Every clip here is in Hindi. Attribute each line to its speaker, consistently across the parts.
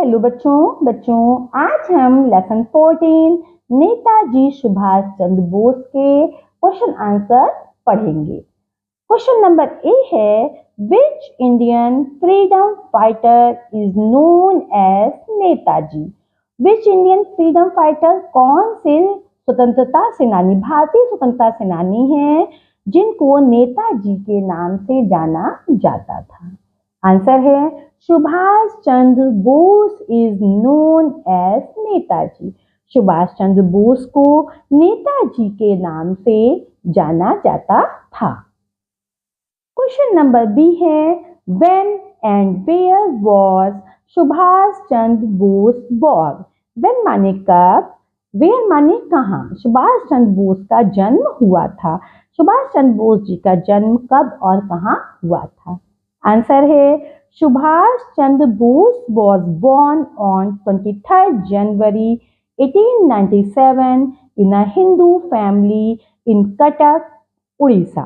Speaker 1: हेलो बच्चों आज हम लेसन 14 नेताजी सुभाष चंद्र बोस के क्वेश्चन आंसर पढ़ेंगे। क्वेश्चन नंबर ए है, which Indian freedom fighter is known as Netaji. Which Indian freedom fighter, कौन से स्वतंत्रता सेनानी, भारतीय स्वतंत्रता सेनानी हैं जिनको नेताजी के नाम से जाना जाता था। आंसर है Subhash Chandra Bose is known as Netaji. Subhash Chandra Bose को नेताजी के नाम से जाना जाता था। क्वेश्चन नंबर बी है, when and where was Subhash Chandra Bose born. When माने कब, वेयर माने कहाँ। सुभाष चंद्र बोस का जन्म हुआ था। सुभाष चंद्र बोस जी का जन्म कब और कहाँ हुआ था। आंसर है Subhash Chandra Bose was born on 23rd January 1897 in a Hindu family in Cuttack, Orissa.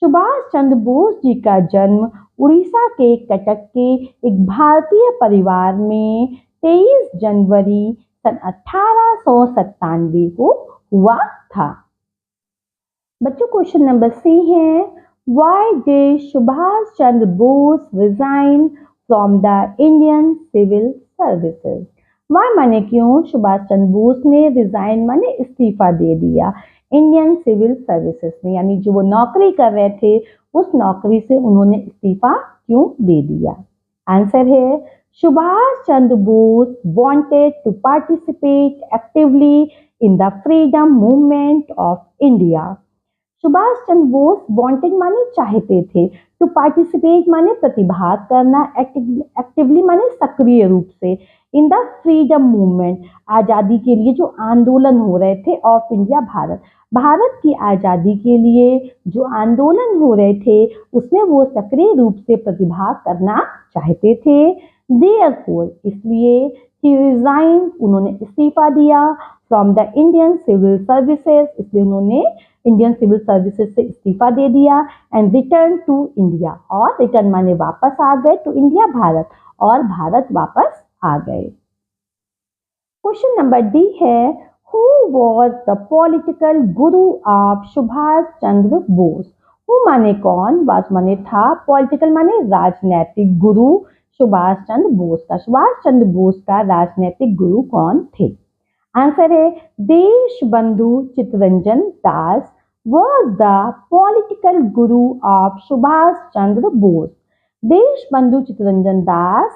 Speaker 1: Subhash Chandra Bose ji का जन्म उड़ीसा के कटक के एक भारतीय परिवार में 23 जनवरी सन 1897 को हुआ था। बच्चों क्वेश्चन नंबर सी है, why did Subhash Chandra Bose resign from the Indian Civil Services? Why माने क्यों सुभाष चंद्र बोस ने रिजाइन माने इस्तीफा दे दिया इंडियन सिविल सर्विसेज में, यानी जो वो नौकरी कर रहे थे उस नौकरी से उन्होंने इस्तीफा क्यों दे दिया। आंसर है Subhash Chandra Bose wanted to participate actively in the freedom movement of India. Subhash Chandra Bose wanted माने चाहते थे, टू पार्टिसिपेट माने प्रतिभाग करना, एक्टिवली माने सक्रिय रूप से, इन द फ्रीडम मूवमेंट आज़ादी के लिए जो आंदोलन हो रहे थे ऑफ इंडिया भारत की आज़ादी के लिए जो आंदोलन हो रहे थे उसमें वो सक्रिय रूप से प्रतिभाग करना चाहते थे। देयरफॉर इसलिए ही रिजाइन उन्होंने इस्तीफा दिया from the Indian civil services, इसलिए उन्होंने इंडियन सिविल सर्विसेज से इस्तीफा दे दिया एंड रिटर्न टू इंडिया, और रिटर्न माने वापस आ गए टू इंडिया भारत, और भारत वापस आ गए। क्वेश्चन नंबर डी है, who was the political Guru of Subhash Chandra Bose. Who माने कौन, वाज माने था, पॉलिटिकल माने राजनैतिक गुरु सुभाष चंद्र बोस का। सुभाष चंद्र बोस का राजनैतिक गुरु कौन थे। आंसर है Deshbandhu Chittaranjan Das was the political guru of Subhash Chandra Bose. Deshbandhu Chittaranjan Das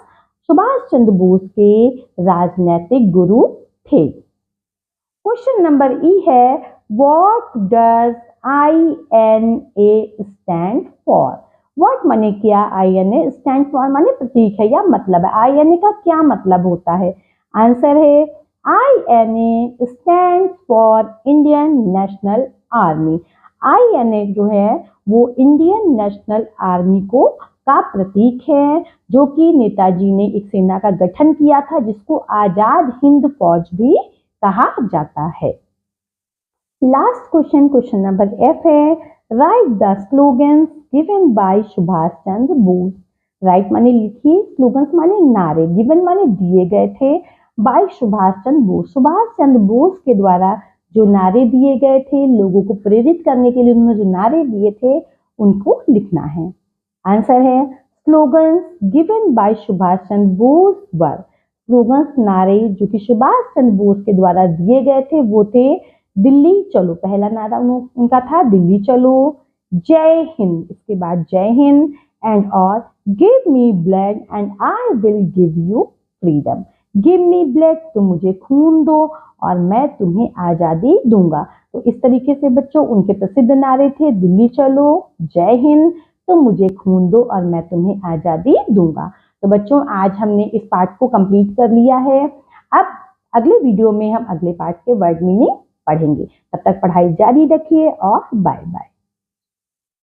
Speaker 1: Subhash Chandra Bose के राजनैतिक गुरु थे। क्वेश्चन नंबर ई है, what does INA stand for. What माने क्या, INA स्टैंड फॉर माने प्रतीक है या मतलब है। INA का क्या मतलब होता है। आंसर है INA stand for Indian national army. INA जो है वो इंडियन नेशनल आर्मी को का प्रतीक है, जो कि नेताजी ने एक सेना का गठन किया था जिसको आजाद हिंद फौज भी कहा जाता है। लास्ट क्वेश्चन नंबर F है, right the slogans given by Subhash Chandra Bose. Right माने लिखिए, स्लोगन्स माने नारे, गिवन माने दिए गए थे, बाय सुभाष चंद्र बोस, सुभाष चंद्र बोस के द्वारा जो नारे दिए गए थे, लोगों को प्रेरित करने के लिए उन्होंने जो नारे दिए थे उनको लिखना है। आंसर है slogans given by Subhash Chandra Bose were. Slogans नारे जो कि सुभाष चंद्र बोस के द्वारा दिए गए थे वो थे, दिल्ली चलो, पहला नारा उनका था दिल्ली चलो, जय हिंद, इसके बाद जय हिंद, एंड और give me blood and I will give you freedom. Give me blood, तुम मुझे खून दो और मैं तुम्हें आज़ादी दूंगा। तो इस तरीके से बच्चों उनके प्रसिद्ध नारे थे, दिल्ली चलो, जय हिंद, तुम मुझे खून दो और मैं तुम्हें आज़ादी दूंगा। तो बच्चों आज हमने इस पार्ट को कंप्लीट कर लिया है। अब अगले वीडियो में हम अगले पार्ट के वर्ड मीनिंग पढ़ेंगे। तब तक पढ़ाई जारी रखिए और बाय बाय।